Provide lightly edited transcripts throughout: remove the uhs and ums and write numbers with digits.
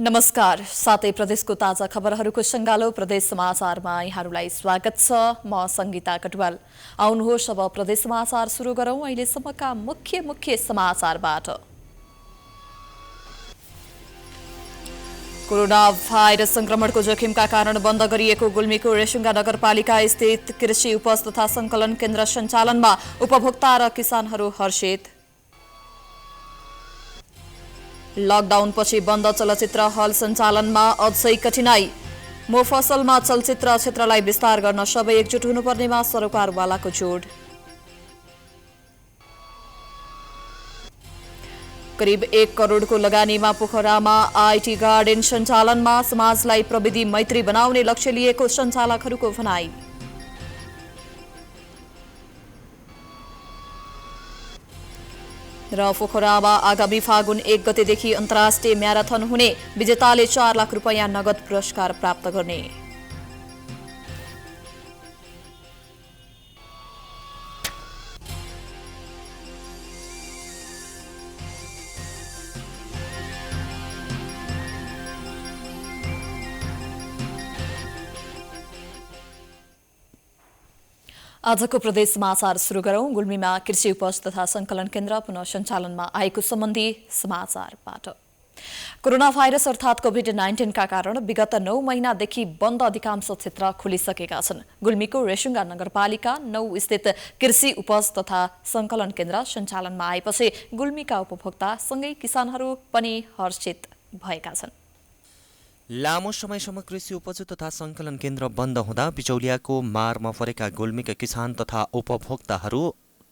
नमस्कार। सातै प्रदेशको ताजा खबरहरूको सङ्गालो प्रदेश समाचारमा यहाँहरूलाई स्वागत छ। म संगीता कटवाल। आउनुहोस् अब प्रदेश समाचार सुरु गरौं। अहिलेसम्मका मुख्य समाचारबाट। कोरोना भाइरस संक्रमणको जोखिमका कारण बन्द गरिएको गुल्मीको रेसुङ्गा नगरपालिका स्थित कृषि उपज तथा संकलन केन्द्र सञ्चालनमा उपभोक्ता र किसानहरू हर्षित। लकडाउनपछि बन्द चलचित्र हल सञ्चालनमा अझै कठिनाई। मोफसलमा चलचित्र क्षेत्रलाई विस्तार गर्न सबै एकजुट हुनुपर्नेमा सरोकारवालाको जोड। करिब 1 करोडको लगानीमा पोखरामा आईटी गार्डन सञ्चालनमा समाजलाई प्रविधि मैत्री बनाउने लक्ष्य लिएको सञ्चालकहरूको भनाई। र पोखरामा आगामी फागुन 1 गतेदेखि अन्तर्राष्ट्रिय म्याराथन हुने, विजेताले 4 लाख रुपैयाँ नगद पुरस्कार प्राप्त गर्ने। आजको प्रदेश समाचार सुरु गरौं। गुल्मीमा कृषि उपज तथा संकलन केन्द्र पुनः सञ्चालनमा आएको सम्बन्धी समाचारबाट। कोरोना भाइरस अर्थात् कोभिड-19 का कारण विगत 9 महिनादेखि बन्द अधिकांश क्षेत्र खुलिसकेका छन्। गुल्मीको रेसुङ्गा नगरपालिका 9 स्थित कृषि उपज तथा संकलन केन्द्र सञ्चालनमा आएपछि गुल्मीका उपभोक्ता सँगै किसानहरू पनि हर्षित भएका छन्। लामो समयसम्म कृषि उपज तथा संकलन केन्द्र बन्द हुँदा बिचौलियाको मारमा परेका गुल्मीका किसान तथा उपभोक्ताहरू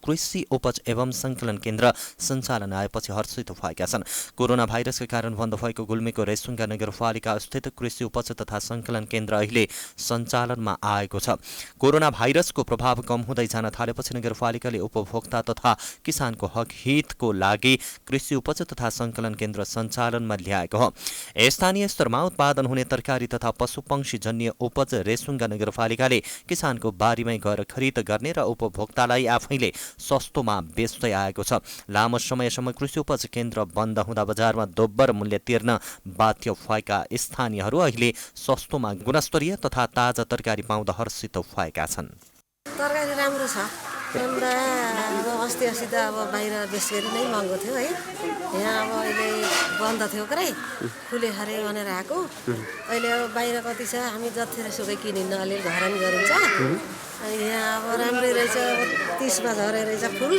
कृषि उपज एवं संकलन केन्द्र सञ्चालन आएपछि हर्षित भएका छन्। कोरोना भाइरसका कारण बन्द भएको गुल्मीको रेसुङ्गा नगरपालिका स्थित कृषि उपज तथा संकलन केन्द्र अहिले सञ्चालनमा आएको छ। कोरोना भाइरसको प्रभाव कम हुँदै जान थालेपछि नगरपालिकाले उपभोक्ता तथा किसानको हक हितको लागि कृषि उपज तथा संकलन केन्द्र सञ्चालनमा ल्याएको हो। स्थानीय स्तरमा उत्पादन हुने तरकारी तथा पशुपक्षी जन्य उपज रेसुङ्गा नगरपालिकाले किसानको बारीमै गएर खरिद गर्ने र उपभोक्तालाई आफैले सस्तोमा बेच्दै आएको छ। लामो समयसम्म कृषि उपज केन्द्र बन्द हुँदा बजारमा दोब्बर मूल्य तिर्न बाध्य भएका स्थानीयहरू अहिले सस्तोमा गुणस्तरीय तथा ताजा तरकारी पाउँदा हर्षित भएका छन्। तरकारी राम्रो छ। अस्ति त अब बाहिर बेसगरी नै महँगो थियो है। यहाँ अब अहिले बन्द थियो क्रै खुले खरे भनेर आएको। अहिले अब बाहिर कति छ, हामी जतिसुकै किनिन्न, अलिअलि घरानी गरिन्छ। यहाँ अब राम्रै रहेछ। 30 मा झरे रहेछ फुल,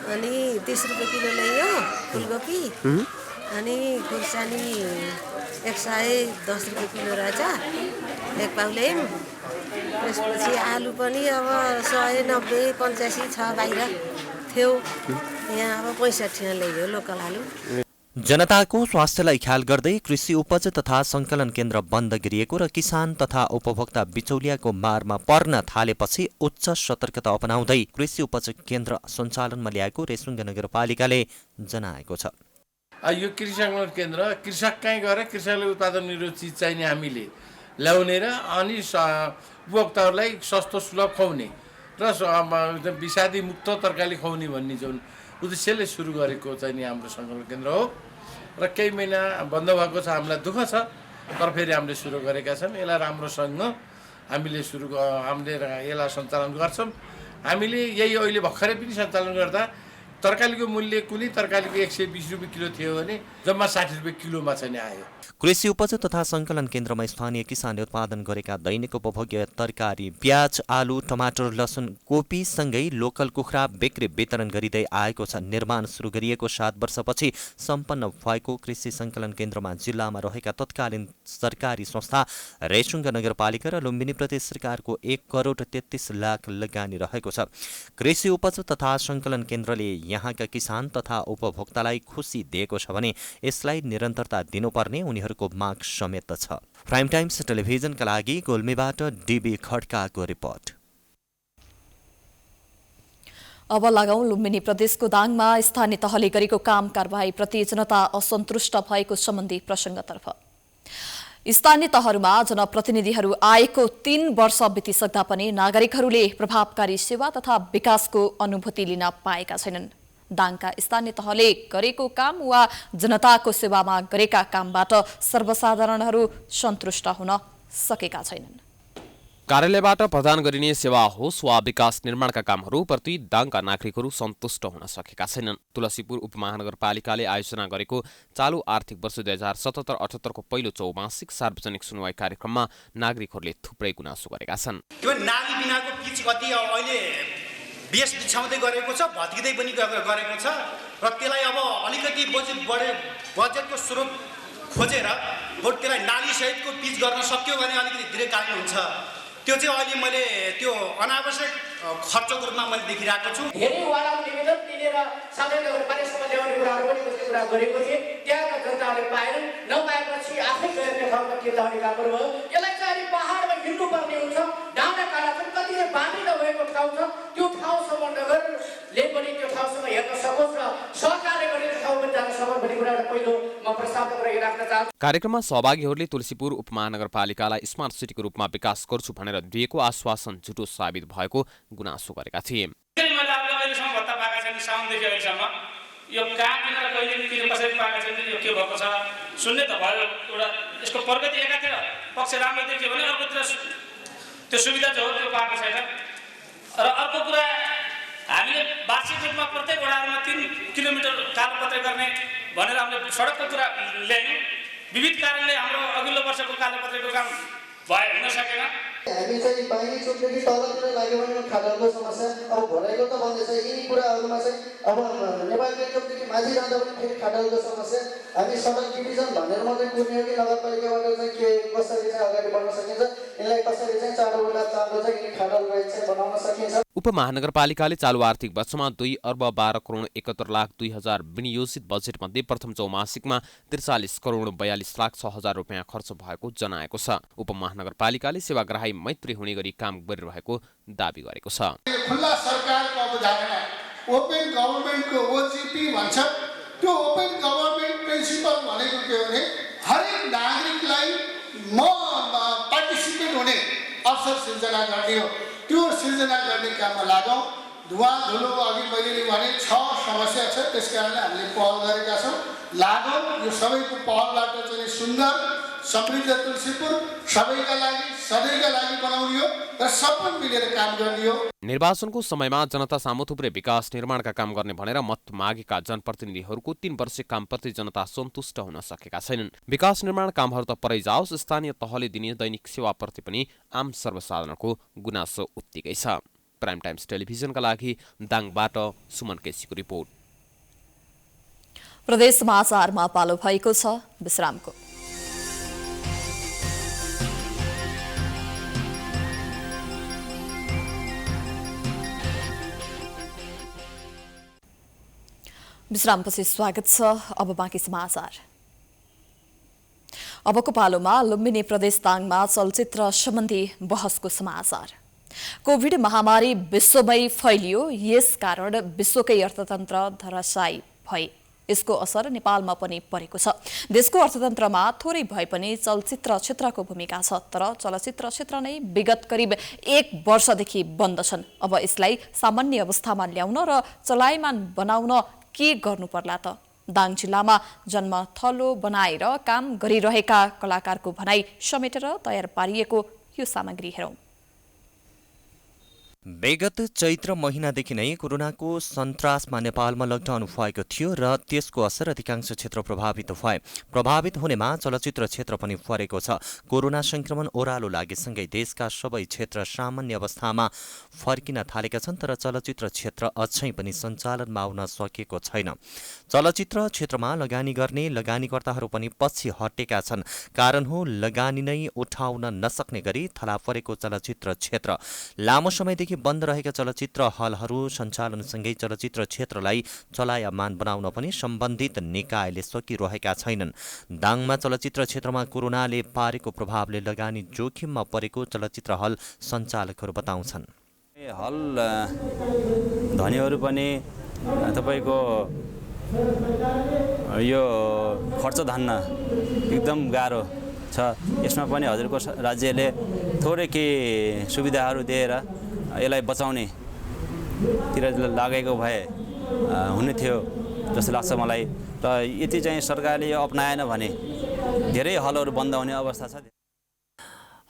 अनि 30 रुपियाँ किलो ल्यायो फुलकोपी, अनि खुर्सानी 110 रुपियाँ किलो रहेछ एक पाउ ल्यायौँ। त्यसपछि आलु पनि अब 190 85 छ बाहिर थियो। यहाँ अब 65 ल्यायो लोकल आलु। जनताको स्वास्थ्यलाई ख्याल गर्दै कृषि उपज तथा संकलन केन्द्र बन्द गरिएको र किसान तथा उपभोक्ता बिचौलियाको मारमा पर्न थालेपछि उच्च सतर्कता अपनाउँदै कृषि उपज केन्द्र सञ्चालनमा ल्याएको रेसुङ्गा नगरपालिकाले जनाएको छ। यो कृषि संकलन केन्द्र कृषक कहीँ गएर कृषकले उत्पादन गर्ने चिज चाहिने हामीले ल्याउने र अनि उपभोक्ताहरूलाई सस्तो सुलभ खुवाउने र विषादी मुक्त तरकारी खुवाउने भन्ने जुन उद्देश्यले सुरु गरेको चाहिँ नि हाम्रो संकलन केन्द्र हो। र केही महिना बन्द भएको छ, हामीलाई दुःख छ, तर फेरि हामीले सुरु गरेका छौँ। यसलाई राम्रोसँग हामीले यसलाई सञ्चालन गर्छौँ। हामीले यही अहिले भर्खरै पनि सञ्चालन गर्दा तरकारीको मूल्य कुनै तरकारीको 120 रुपियाँ किलो थियो भने जम्मा 60 रुपियाँ किलोमा चाहिँ आयो। कृषि उपज तथा संकलन केन्द्रमा स्थानीय किसानले उत्पादन गरेका दैनिक उपभोग्य तरकारी प्याज, आलु, टमाटर, लसुन, कोपी सँगै लोकल कुखुरा बिक्री वितरण गरिँदै आएको छ। निर्माण सुरु गरिएको 7 वर्षपछि सम्पन्न भएको कृषि संकलन केन्द्रमा जिल्लामा रहेका तत्कालीन सरकारी संस्था रेसुङ्गा नगरपालिका र लुम्बिनी प्रदेश सरकारको 1 करोड 33 लाख लगानी रहेको छ। कृषि उपज तथा संकलन केन्द्रले यहाँका किसान तथा उपभोक्तालाई खुसी दिएको छ भने यसलाई निरन्तरता दिनुपर्ने उनीहरूको माग समेत छ। प्राइम टाइम्स टेलिभिजनका लागि गुल्मीबाट डीबी खड्काको रिपोर्ट। अब लगाउँ लुम्बिनी प्रदेशको दाङमा स्थानीय तहले गरेको काम कारबाहीप्रति जनता असन्तुष्ट भएको सम्बन्धी प्रसङ्गतर्फ। स्थानीय तहहरूमा जनप्रतिनिधिहरू आएको 3 वर्ष बितिसक्दा पनि नागरिकहरूले प्रभावकारी सेवा तथा विकासको अनुभूति लिन पाएका छैनन्। दाङका स्थानीय तहले गरेको काम वा जनताको सेवामा गरेका कामबाट सर्वसाधारणहरू सन्तुष्ट हुन सकेका छैनन्। कार्यालयबाट प्रदान गरिने सेवा होस् वा विकास निर्माणका कामहरूप्रति दाङका नागरिकहरू सन्तुष्ट हुन सकेका छैनन्। तुलसीपुर उपमहानगरपालिकाले आयोजना गरेको चालु आर्थिक वर्ष 2077-78 को पहिलो चौमासिक सार्वजनिक सुनवाई कार्यक्रममा नागरिकहरूले थुप्रै गुनासो गरेका छन्। त्यो नाली बिनाको पिच कति अहिले बेस बिछाउँदै गरेको छ, भत्किँदै पनि गरेको छ र त्यसलाई अब अलिकति बजेटको स्रोत खोजेर त्यसलाई नाली सहितको पिच गर्न सक्यो भने अलिकति दीर्घकालीन हुन्छ। त्यो चाहिँ अहिले मैले त्यो अनावश्यक खर्चको रूपमा मैले देखिरहेको छु। धेरै वाडाको निवेदन दिएर साथै नगरपालिकासम्म ल्याउने कुराहरू पनि कसै कुरा गरेको थिएँ, त्यहाँका जनताहरूले पाएनन्। नपाएपछि आफै गएर त्यो ठाउँमा किर्ता हुने कामहरू भयो। यसलाई चाहिँ अहिले पहाडमा हिँड्नुपर्ने हुन्छ। डाँडा काँडा पनि कतिले बाँधी नभएको ठाउँ छ, त्यो ठाउँसम्म नगरले पनि त्यो ठाउँसम्म हेर्न सकोस् र सरकारले गर्ने ठाउँमा जान सकोस् भन्ने कुरा पहिलो म प्रस्ताव राख्न चाहन्छु। कार्यक्रममा सहभागीहरूले तुलसीपुर उपमहानगरपालिकालाई स्मार्ट सिटीको रूपमा विकास गर्छु भनेर दिएको आश्वासन झुटो साबित भएको गुनासो गरेका थिए। मैले अब अहिलेसम्म भत्ता पाएका छैन, साउनदेखि अहिलेसम्म यो कहाँ किनेर कहिले किनेर कसरी पाएका छैन, यो के भएको छ सुन्ने त भयो। एउटा यसको प्रगति एकातिर पक्ष राम्रो देखियो भने अर्कोतिर त्यो सुविधा जो हो त्यो पाएको छैन। र अर्को कुरा हामीले वार्षिक रूपमा प्रत्येक वडाहरूमा 3 किलोमिटर कालोपत्रे गर्ने भनेर हामीले सडकको कुरा ल्यायौँ। विविध कारणले हाम्रो अघिल्लो वर्षको कालोपत्रेको काम हुन सकेन। हामी चाहिँ बाहिरी चोकदेखि तलतिर लाग्यो भने खाडलको समस्या अब भोलाइको त बन्दैछ। यिनी कुराहरूमा चाहिँ अब नेपालकै चोकदेखि माझी जाँदा पनि फेरि खाडलको समस्या। हामी सडक डिभिजन भनेर मात्रै कुर्ने हो कि नगरपालिकाबाट चाहिँ के कसरी चाहिँ अगाडि बढ्न सकिन्छ, यसलाई कसरी चाहिँ चाँडोभन्दा चाँडो चाहिँ यिनी खाडल रहित चाहिँ बनाउन सकिन्छ। उपमहानगरपालिकाले चालु आर्थिक वर्षमा 2 अर्ब 12 करोड 71 लाख 2 हजार विनियोजित बजेटमध्ये प्रथम चौमासिकमा 43 करोड 42 लाख 6 हजार रुपियाँ खर्च भएको जनाएको छ। उपमहानगरपालिकाले सेवाग्राही मैत्री हुने गरी काम गरिरहेको दाबी गरेको छ। खुल्ला सरकारको अवधारणा ओपन गभर्नमेन्टको ओजिपी भन्छ। त्यो ओपन गभर्नमेन्ट प्रिन्सिपल भनेको के हो भने हरेक नागरिकलाई पार्टिसिपेट हुने अवसर सिर्जना गर्ने हो। त्यो सिर्जना गर्ने काममा लागौँ। धुवा धुलो अघि मैले भने 6 समस्या छ, त्यसकारणले हामीले पहल गरेका छौँ। लागौँ, यो सबैको पहलबाट चाहिँ सुन्दर समृद्ध तुलसीपुर सबैका लागि सधैँका लागि बनाउने हो र सबै मिलेर काम गर्ने हो। निर्वाचनको समयमा जनता सामु थुप्रै विकास निर्माणका काम गर्ने भनेर मत मागेका जनप्रतिनिधिहरूको 3 वर्षे कामप्रति जनता सन्तुष्ट हुन सकेका छैनन्। विकास निर्माण कामहरू त परै जाओस्, स्थानीय तहले दिने दैनिक सेवाप्रति पनि आम सर्वसाधारणको गुनासो उत्तिकै छ। प्राइम टाइम्स टेलिभिजनका लागि दाङबाट सुमन केसीको रिपोर्ट। प्रदेश समाचारमा पालो भएको छ विश्रामको। विश्रामपछि स्वागत छ। अब बाँकी समाचार। अबको पालोमा लुम्बिनी प्रदेश दाङमा चलचित्र सम्बन्धी बहसको समाचार। कोभिड महामारी विश्वमै फैलियो, यसकारण विश्वकै अर्थतन्त्र धराशायी भए। यसको असर नेपालमा पनि परेको छ। देशको अर्थतन्त्रमा थोरै भए पनि चलचित्र क्षेत्रको भूमिका छ, तर चलचित्र क्षेत्र नै विगत करिब 1 वर्षदेखि बन्द छन्। अब यसलाई सामान्य अवस्थामा ल्याउन र चलायमान बनाउन के गर्नु पर्ला त? दाङ जिल्लामा जन्म थलो बनाएर काम गरिरहेका कलाकारको भनाई समेटेर तयार पारिएको यो सामग्री हेरौं। विगत चैत्र महिनादेखि नै कोरोनाको सन्तासमा नेपालमा लकडाउन भएको थियो र त्यसको असर अधिकांश क्षेत्र प्रभावित भए। प्रभावित हुनेमा चलचित्र क्षेत्र पनि परेको छ। कोरोना संक्रमण ओह्रालो लागेसँगै देशका सबै क्षेत्र सामान्य अवस्थामा फर्किन थालेका छन्, तर चलचित्र क्षेत्र अझै पनि सञ्चालनमा आउन सकेको छैन। चलचित्र क्षेत्रमा लगानी गर्ने लगानीकर्ताहरू पनि पछि हटेका छन्। कारण हो लगानी नै उठाउन नसक्ने गरी थला परेको चलचित्र क्षेत्र। लामो समयदेखि बन्द रहेका चलचित्र हलहरू सञ्चालनसँगै चलचित्र क्षेत्रलाई चलायमान बनाउन पनि सम्बन्धित निकायले सकिरहेका छैनन्। दाङमा चलचित्र क्षेत्रमा कोरोनाले पारेको प्रभावले लगानी जोखिममा परेको चलचित्र हल सञ्चालकहरू बताउँछन्। हल धनीहरू पनि तपाईँको यो खर्च धान्न एकदम गाह्रो छ। यसमा पनि हजुरको राज्यले थोरै केही सुविधाहरू दिएर यसलाई बचाउनेतिर लागेको भए हुने थियो जस्तो लाग्छ मलाई। र यति चाहिँ सरकारले अपनाएन भने धेरै हलहरू बन्द हुने अवस्था छ।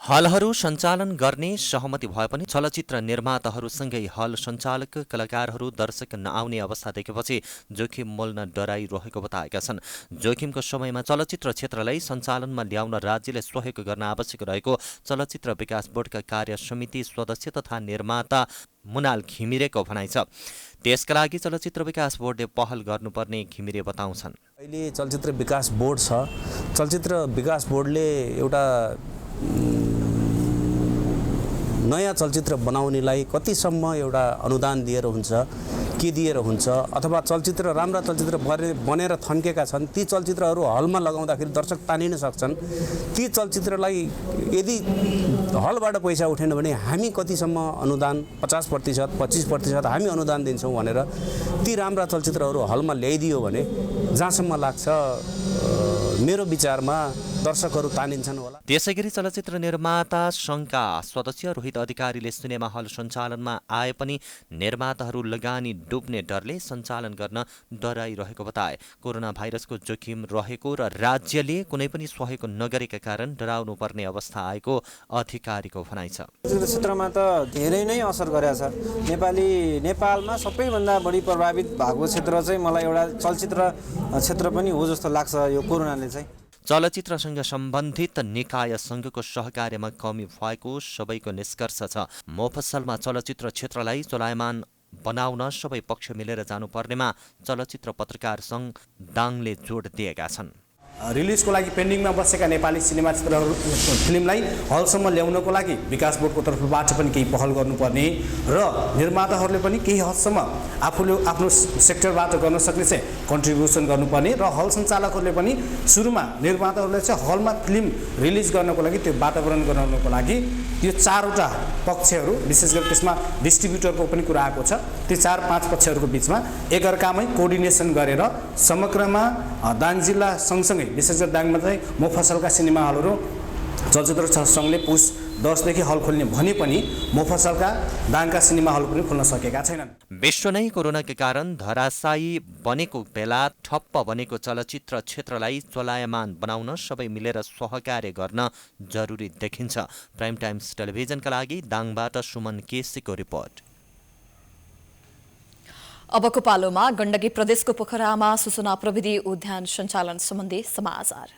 हलहरू सञ्चालन गर्ने सहमति भए पनि चलचित्र निर्माताहरूसँगै हल सञ्चालक, कलाकारहरू, दर्शक नआउने अवस्था देखेपछि जोखिम मोल्न डराइरहेको बताएका छन्। जोखिमको समयमा चलचित्र क्षेत्रलाई सञ्चालनमा ल्याउन राज्यले सहयोग गर्न आवश्यक रहेको चलचित्र विकास बोर्डका कार्य समिति सदस्य तथा निर्माता मुनाल घिमिरेको भनाइ छ। त्यसका लागि चलचित्र विकास बोर्डले पहल गर्नुपर्ने घिमिरे बताउँछन्। अहिले चलचित्र विकास बोर्ड छ। चलचित्र विकास बोर्डले एउटा नयाँ चलचित्र बनाउनेलाई कतिसम्म एउटा अनुदान दिएर हुन्छ, के दिएर हुन्छ, अथवा चलचित्र राम्रा चलचित्र बनेर थन्केका छन्, ती चलचित्रहरू हलमा लगाउँदाखेरि दर्शक तानिन सक्छन्। ती चलचित्रलाई यदि हलबाट पैसा उठेन भने हामी कतिसम्म अनुदान 50%, 25% हामी अनुदान दिन्छौँ भनेर ती राम्रा चलचित्रहरू हलमा ल्याइदियो भने जहाँसम्म लाग्छ मेरो विचारमा दर्शकहरू तानिन्छन् होला। त्यसैगरी चलचित्र निर्माता सङ्घका सदस्य रोहित अधिकारीले सिनेमा हल सञ्चालनमा आए पनि निर्माताहरू लगानी डुब्ने डरले सञ्चालन गर्न डराइरहेको बताए। कोरोना भाइरसको जोखिम रहेको र राज्यले कुनै पनि सहयोग नगरेका कारण डराउनु पर्ने अवस्था आएको अधिकारीको भनाइ छ। क्षेत्रमा त धेरै नै असर गरेको छ। नेपालमा सबैभन्दा बढी प्रभावित भएको क्षेत्र चाहिँ मलाई एउटा चलचित्र क्षेत्र पनि हो जस्तो लाग्छ यो कोरोनाले चाहिँ। चलचित्रसँग सम्बन्धित निकाय सङ्घको सहकार्यमा कमी भएको सबैको निष्कर्ष छ। मोफसलमा चलचित्र क्षेत्रलाई चलायमान बनाउन सबै पक्ष मिलेर जानुपर्नेमा चलचित्र पत्रकार सङ्घ दाङले जोड दिएका छन्। रिलिजको लागि पेन्डिङमा बसेका नेपाली सिनेमा चित्रहरू फिल्मलाई हलसम्म ल्याउनको लागि विकास बोर्डको तर्फबाट पनि केही पहल गर्नुपर्ने र निर्माताहरूले पनि केही हदसम्म आफूले आफ्नो सेक्टरबाट गर्न सक्ने चाहिँ कन्ट्रिब्युसन गर्नुपर्ने र हल सञ्चालकहरूले पनि सुरुमा निर्माताहरूले चाहिँ हलमा फिल्म रिलिज गर्नको लागि त्यो वातावरण बनाउनको लागि यो 4वटा पक्षहरू, विशेष गरी त्यसमा डिस्ट्रिब्युटरको पनि कुरा आएको छ, ती 4-5 पक्षहरूको बिचमा एकअर्कामै कोअर्डिनेसन गरेर समग्रमा दाङ जिल्ला सँगसँगै विशेष गरी दाङमा चाहिँ मोफसलका सिनेमा हलहरू चलचित्र सङ्घले पुस 10 देखि हल खोल्ने भने पनि मोफसलका दाङका सिनेमा हल पनि खोल्न सकेका छैनन्। विश्व नै कोरोनाका कारण धराशायी बनेको बेला ठप्प बनेको चलचित्र क्षेत्रलाई चलायमान बनाउन सबै मिलेर सहकार्य गर्न जरुरी देखिन्छ। प्राइम टाइम्स टेलिभिजनका लागि दाङबाट सुमन केसीको रिपोर्ट। अबको पालोमा गण्डकी प्रदेशको पोखरामा सूचना प्रविधि उद्यान सञ्चालन सम्बन्धी समाचार।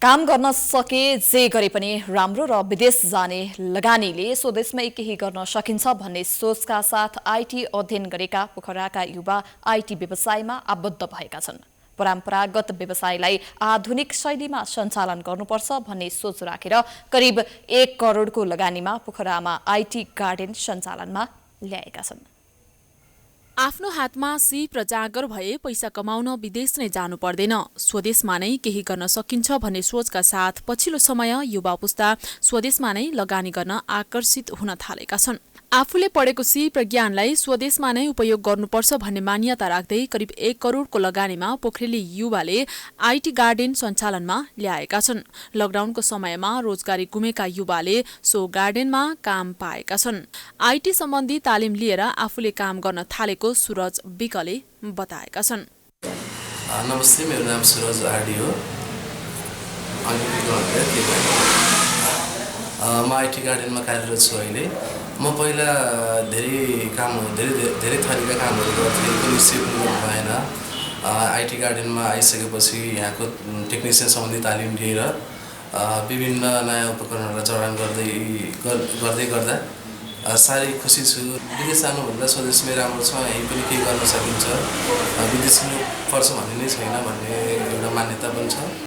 काम गर्न सके जे गरे पनि राम्रो र विदेश जाने लगानीले स्वदेशमै केही गर्न सकिन्छ भन्ने सोचका साथ आईटी अध्ययन गरेका पोखराका युवा आईटी व्यवसायमा आबद्ध भएका छन्। परम्परागत व्यवसायलाई आधुनिक शैलीमा सञ्चालन गर्नुपर्छ भन्ने सोच राखेर करिब 1 करोडको लगानीमा पोखरामा आईटी गार्डन सञ्चालनमा ल्याएका छन्। आफ्नो हातमा सिप र जाँगर भए पैसा कमाउन विदेश नै जानु पर्दैन, स्वदेशमा नै केही गर्न सकिन्छ भन्ने सोचका साथ पछिल्लो समय युवा पुस्ता स्वदेशमा नै लगानी गर्न आकर्षित हुन थालेका छन्। आफूले पढेको सिप र ज्ञानलाई स्वदेशमा नै उपयोग गर्नुपर्छ भन्ने मान्यता राख्दै करिब 1 करोडको लगानीमा पोखरेली युवाले आईटी गार्डन सञ्चालनमा ल्याएका छन्। लकडाउनको समयमा रोजगारी गुमेका युवाले सो गार्डनमा काम पाएका छन्। आईटी सम्बन्धी तालिम लिएर आफूले काम गर्न थालेको सुरज विकले बताएका छन्। नमस्ते, मेरो नाम सुरज आरडी हो। म आईटी गार्डनमा कार्यरत छु अहिले। म पहिला धेरै थरीका कामहरू गर्थेँ, कुनै सिप भएन। आईटी गार्डनमा आइसकेपछि यहाँको टेक्निसियन सम्बन्धी तालिम लिएर विभिन्न नयाँ उपकरणहरूलाई जडान गर्दै गर्दा साह्रै खुसी छु। विदेश जानुभन्दा स्वदेशमै राम्रो छ, यहीँ पनि केही गर्न सकिन्छ, विदेश पर्छ भन्ने नै छैन भन्ने एउटा मान्यता पनि छ।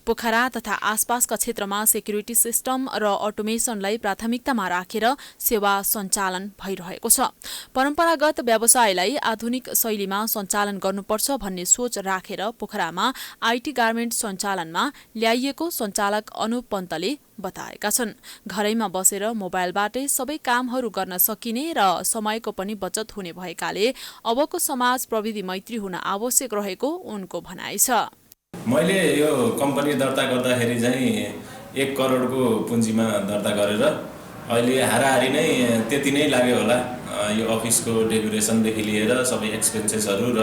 पोखरा तथा आसपासका क्षेत्रमा सेक्युरिटी सिस्टम र अटोमेसनलाई प्राथमिकतामा राखेर सेवा सञ्चालन भइरहेको छ। परम्परागत व्यवसायलाई आधुनिक शैलीमा सञ्चालन गर्नुपर्छ भन्ने सोच राखेर पोखरामा आईटी गार्मेन्ट सञ्चालनमा ल्याइएको सञ्चालक अनुप पन्तले बताएका छन्। घरैमा बसेर मोबाइलबाटै सबै कामहरू गर्न सकिने र समयको पनि बचत हुने भएकाले अबको समाज प्रविधि मैत्री हुन आवश्यक रहेको उनको भनाइ छ। मैले यो कम्पनी दर्ता गर्दाखेरि चाहिँ 1 करोडको पुँजीमा दर्ता गरेर अहिले हाराहारी नै त्यति नै लाग्यो होला। यो अफिसको डेकोरेसनदेखि लिएर सबै एक्सपेन्सेसहरू र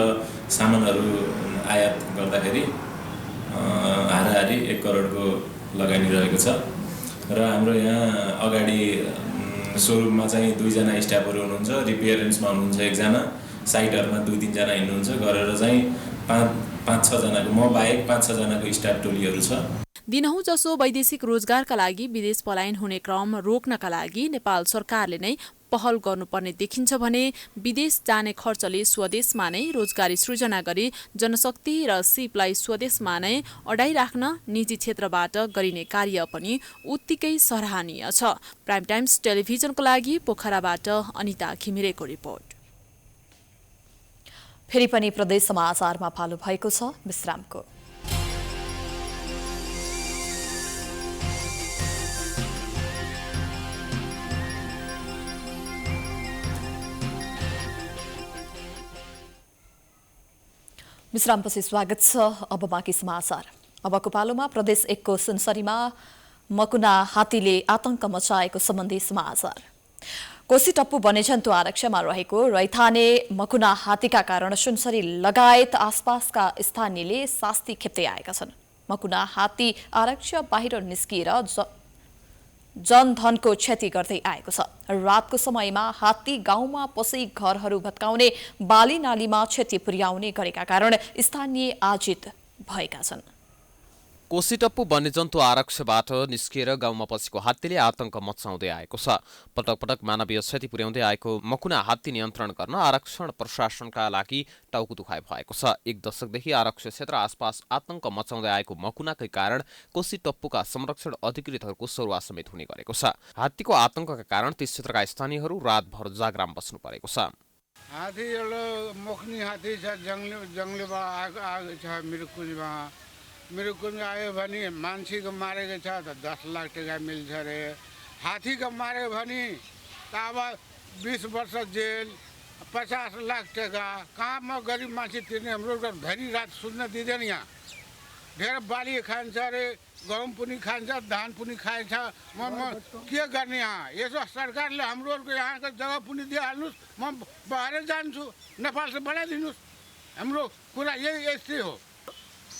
सामानहरू आयात गर्दाखेरि हाराहारी 1 करोडको लगानी रहेको छ र हाम्रो यहाँ अगाडि सोरुममा चाहिँ 2 जना स्टाफहरू हुनुहुन्छ, रिपेयरेन्समा हुनुहुन्छ 1 जना, साइटहरूमा 2-3 जना हिँड्नुहुन्छ गरेर चाहिँ 5-6 जनाको म बाहेक 5-6 जनाको स्टाफ टोलीहरू छ। दिनहुँ जसो वैदेशिक रोजगारका लागि विदेश पलायन हुने क्रम रोक्नका लागि नेपाल सरकारले नै पहल गर्नुपर्ने देखिन्छ भने विदेश जाने खर्चले स्वदेशमा नै रोजगारी सृजना गरी जनशक्ति र सिपलाई स्वदेशमा नै अडाइराख्न निजी क्षेत्रबाट गरिने कार्य पनि उत्तिकै सराहनीय छ। प्राइम टाइम्स टेलिभिजनको लागि पोखराबाट अनिता घिमिरेको रिपोर्ट। फेरि पनि प्रदेश समाचारमा पालो भएको छ विश्रामको। विश्रामपछि स्वागत छ। अब बाँकी समाचार। अबको पालोमा प्रदेश 1 को सुनसरीमा मकुना हात्तीले आतंक मचाएको सम्बन्धी समाचार। कोशी टप्पु वन्यजन्तु आरक्षमा रहेको रैथाने मकुना हात्तीका कारण सुनसरी लगायत आसपासका स्थानीयले शास्ति खेप्दै आएका छन्। मकुना हात्ती आरक्ष बाहिर निस्किएर जनधनको क्षति गर्दै आएको छ। रातको समयमा हात्ती गाउँमा पसी घरहरू भत्काउने, बाली नालीमा क्षति पुर्याउने गरेका कारण स्थानीय आजित भएका छन्। कोशी टप्पु वन्यजन्तु आरक्षबाट निस्किएर गाउँमा पसेको हात्तीले आतंक मचाउँदै आएको छ। पटक पटक मानवीय क्षति पुर्याउँदै आएको मकुना हात्ती नियन्त्रण गर्न आरक्षण प्रशासनका लागि टाउको दुखाइ भएको छ। 1 दशकदेखि आरक्ष क्षेत्र आसपास आतंक मचाउँदै आएको मकुनाकै कारण कोशी टप्पुका संरक्षण अधिकृतहरूको सरुवा समेत हुने गरेको छ। हात्तीको आतंकका कारण त्यस क्षेत्रका स्थानीयहरू रातभर जागराम बस्नु परेको छ। हात्ती एउटा मखनी हात्ती छ, जङ्गलबाट आएको छ। मेरो कुन आयो भने मान्छेको मारेको छ त 10 लाख टका मिल्छ अरे। हात्तीको माऱ्यो भने त अब 20 वर्ष जेल, 50 लाख टका। कहाँ म गरिब मान्छे तिर्ने? हाम्रो धरी रात सुत्न दिँदैन। यहाँ धेरै बाली खान्छ अरे, गहुँ पनि खान्छ, धान पनि खान्छ। म के गर्ने? यहाँ यसो सरकारले हाम्रोहरूको यहाँको जग्गा पनि दिइहाल्नुहोस्, म बाहिर जान्छु, नेपाल से बनाइदिनुहोस्। हाम्रो कुरा यस्तै हो।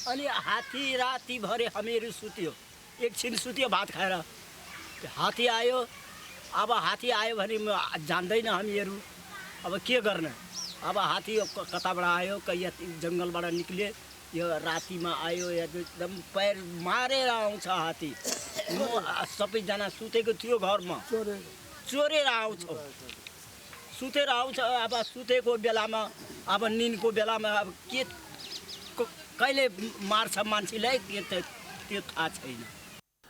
अनि हात्ती रातिभरि हामीहरू सुत्यो, एकछिन सुत्यो भात खाएर। हात्ती आयो, अब हात्ती आयो भने जान्दैन हामीहरू, अब के गर्ने? अब हात्ती कताबाट आयो, कहीँ जङ्गलबाट निक्ले, यो रातिमा आयो, एकदम पैर मारेर आउँछ हात्ती। सबैजना सुतेको थियो घरमा, चोरेर आउँछ, सुतेर आउँछ। अब सुतेको बेलामा, अब निनको बेलामा अब के कहिले मार्छ मान्छेलाई त्यो थाहा छैन।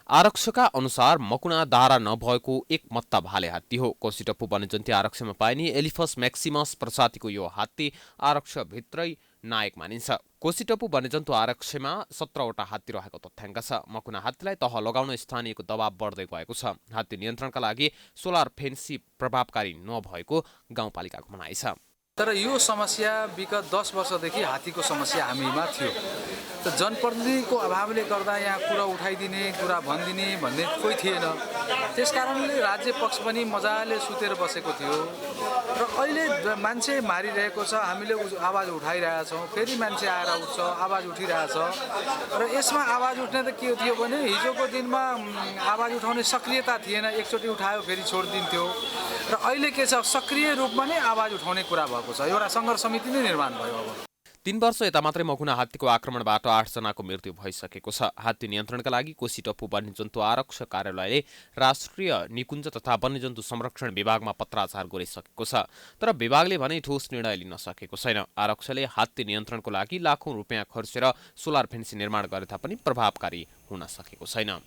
आरक्षका अनुसार मकुना दारा नभएको एक मत्ता भाले हात्ती हो। कोशी टप्पु वन्यजन्तु आरक्षमा पाइने एलिफस म्याक्सिमस प्रजातिको यो हात्ती आरक्षभित्रै नायक मानिन्छ। कोशी टप्पु वन्यजन्तु आरक्षमा 17वटा हात्ती रहेको तथ्याङ्क छ। मकुना हात्तीलाई तह लगाउन स्थानीयको दबाव बढ्दै गएको छ। हात्ती नियन्त्रणका लागि सोलर फेन्सी प्रभावकारी नभएको गाउँपालिकाको भनाइ छ। तर यो समस्या विगत 10 वर्षदेखि हात्तीको समस्या हामीमा थियो। त जनप्रतिनिधिको अभावले गर्दा यहाँ कुरा उठाइदिने, कुरा भनिदिने भन्ने कोही थिएन। त्यसकारणले राज्य पक्ष पनि मजाले सुतेर बसेको थियो र अहिले मान्छे मारिरहेको छ, हामीले आवाज उठाइरहेका छौँ, फेरि मान्छे आएर उठ्छ, आवाज उठिरहेछ। र यसमा आवाज उठ्ने त के थियो भने हिजोको दिनमा आवाज उठाउने सक्रियता थिएन, एकचोटि उठायो फेरि छोडिदिन्थ्यो। र अहिले के छ, सक्रिय रूपमा नै आवाज उठाउने कुरा भएको छ। एउटा सङ्घर्ष समिति नै निर्माण भयो। अब 3 वर्ष यता मात्रै मकुना हात्तीको आक्रमणबाट 8 जनाको मृत्यु भइसकेको छ। हात्ती नियन्त्रणका लागि कोशी टप्पु वन्यजन्तु आरक्ष कार्यालयले राष्ट्रिय निकुञ्ज तथा वन्यजन्तु संरक्षण विभागमा पत्राचार गरिसकेको छ। तर विभागले भने ठोस निर्णय लिन सकेको छैन। आरक्षले हात्ती नियन्त्रणको लागि लाखौं रुपियाँ खर्चेर सोलर फेन्सी निर्माण गरे तापनि प्रभावकारी हुन सकेको छैन।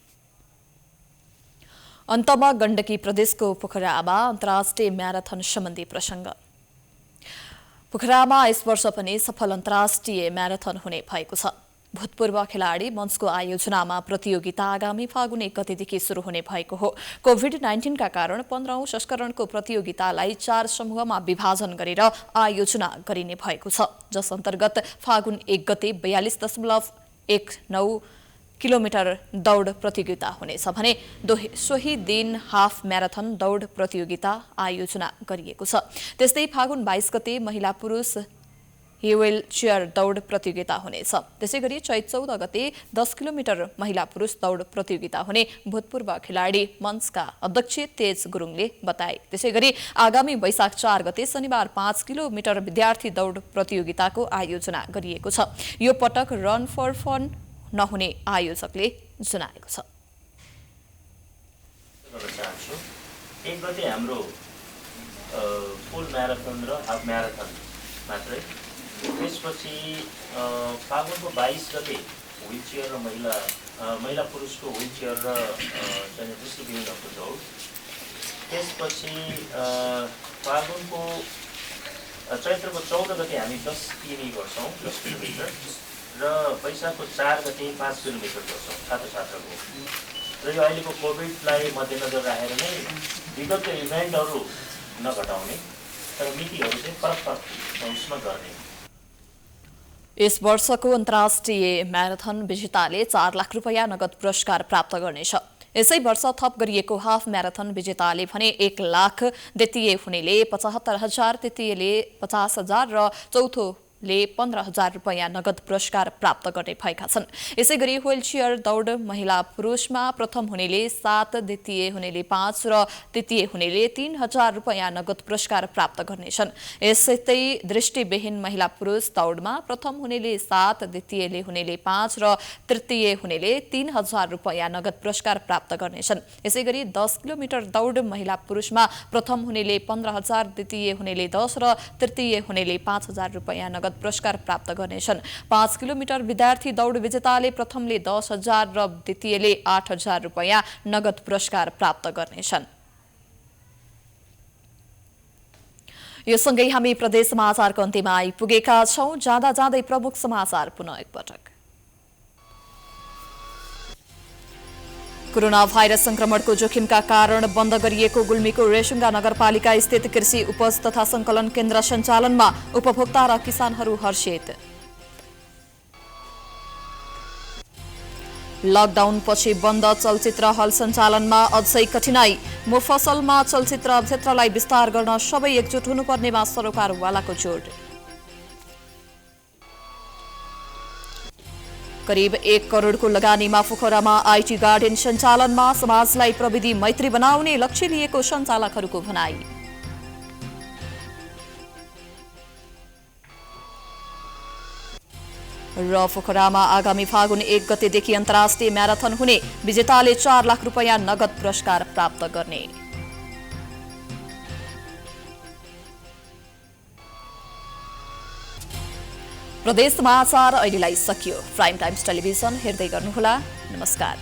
अन्तमा गण्डकी प्रदेशको पोखरामा अन्तर्राष्ट्रिय म्याराथन सम्बन्धी प्रसङ्ग। पोखरामा यस वर्ष पनि सफल अन्तर्राष्ट्रिय म्याराथन हुने भएको छ। भूतपूर्व खेलाडी मञ्चको आयोजनामा प्रतियोगिता आगामी फागुन 1 गतेदेखि सुरु हुने भएको हो। कोभिड-19 का कारण 15औं संस्करणको प्रतियोगितालाई 4 समूहमा विभाजन गरेर आयोजना गरिने भएको छ, जस अन्तर्गत फागुन 1 गते 42.19 किलोमिटर दौड प्रतियोगिता हुनेछ भने सोही दिन हाफ म्याराथन दौड प्रतियोगिता आयोजना गरिएको छ। त्यस्तै फागुन 22 गते महिला पुरुष व्हील चेयर दौड प्रतियोगिता हुनेछ। त्यसैगरी चैत 14 गते 10 किलोमिटर महिला पुरुष दौड प्रतियोगिता हुने भूतपूर्व खेलाडी मञ्चका अध्यक्ष तेज गुरुङले बताए। त्यसैगरी आगामी वैशाख 4 गते शनिबार 5 किलोमिटर विद्यार्थी दौड प्रतियोगिताको आयोजना गरिएको छ। यो पटक रन फर फन नहुने आयोजकले जनाएको छ। एक गते हाम्रो फुल म्याराथन र हाफ म्याराथन मात्रै, त्यसपछि फागुनको 22 गते व्हील चेयर र महिला पुरुषको व्हील चेयर र डिस्ट्रिब्युटरको दौड, त्यसपछि फागुनको चैत्रको 14 गते हामी 10 किमी गर्छौँ 10 किलोमिटर र वैशाखको 4 गते 5 किलोमिटर गर्छौँ छात्र-छात्राको। र यो अहिलेको कोभिडलाई मध्यनजर राखेर नै विगतको इभेन्टहरू नघटाउने तर मितिहरू चाहिँ फरक उसमा गर्ने। यस वर्षको अन्तर्राष्ट्रिय म्याराथन विजेताले 4 लाख रुपैयाँ नगद पुरस्कार प्राप्त गर्नेछ। यसै वर्ष थप गरिएको हाफ म्याराथन विजेताले भने 1 लाख, द्वितीय हुनेले 75,000, तृतीयले 50,000 र चौथोले 15,000 रुपैयाँ नगद पुरस्कार प्राप्त गर्ने भएका छन्। यसैगरी व्हील चेयर दौड महिला पुरुषमा प्रथम हुनेले 7, द्वितीय हुनेले 5 र तृतीय हुनेले 3,000 रुपैयाँ नगद पुरस्कार प्राप्त गर्नेछन्। यसै दृष्टिविहीन महिला पुरुष दौडमा प्रथम हुनेले 7, द्वितीयले हुनेले 5 र तृतीय हुनेले 3,000 रुपैयाँ नगद पुरस्कार प्राप्त गर्नेछन्। यसैगरी 10 किलोमिटर दौड महिला पुरुषमा प्रथम हुनेले 15,000, द्वितीय हुनेले 10 र तृतीय हुनेले 5,000 रुपैयाँ नगद पुरस्कार प्राप्त गर्नेछन्। 5 किलोमिटर विद्यार्थी दौड विजेताले प्रथमले 10,000 र द्वितीयले 8,000 रुपैयाँ नगद पुरस्कार प्राप्त गर्नेछन्। यो सँगै हामी प्रदेश समाचारको अन्त्यमा आइपुगेका छौं। जाँदा जाँदै प्रमुख समाचार पुनः एकपटक। कोरोना भाइरस संक्रमणको जोखिमका कारण बन्द गरिएको गुल्मीको रेसुङ्गा नगरपालिका स्थित कृषि उपज तथा संकलन केन्द्र सञ्चालनमा उपभोक्ता र किसानहरू हर्षित। लकडाउनपछि बन्द चलचित्र हल सञ्चालनमा अझै कठिनाई। मुफसलमा चलचित्र क्षेत्रलाई विस्तार गर्न सबै एकजुट हुनुपर्नेमा सरकारवालाको जोड। करिब 1 करोडको लगानीमा पोखरामा आईटी गार्डन सञ्चालनमा समाजलाई प्रविधि मैत्री बनाउने लक्ष्य लिएको सञ्चालकहरूको भनाई। र पोखरामा आगामी फागुन 1 गतेदेखि अन्तर्राष्ट्रिय म्याराथन हुने, विजेताले 4 लाख रुपैयाँ नगद पुरस्कार प्राप्त गर्ने। प्रदेश समाचार अहिलेलाई सकियो। प्राइम टाइम्स टेलिभिजन हेर्दै गर्नुहोला। नमस्कार।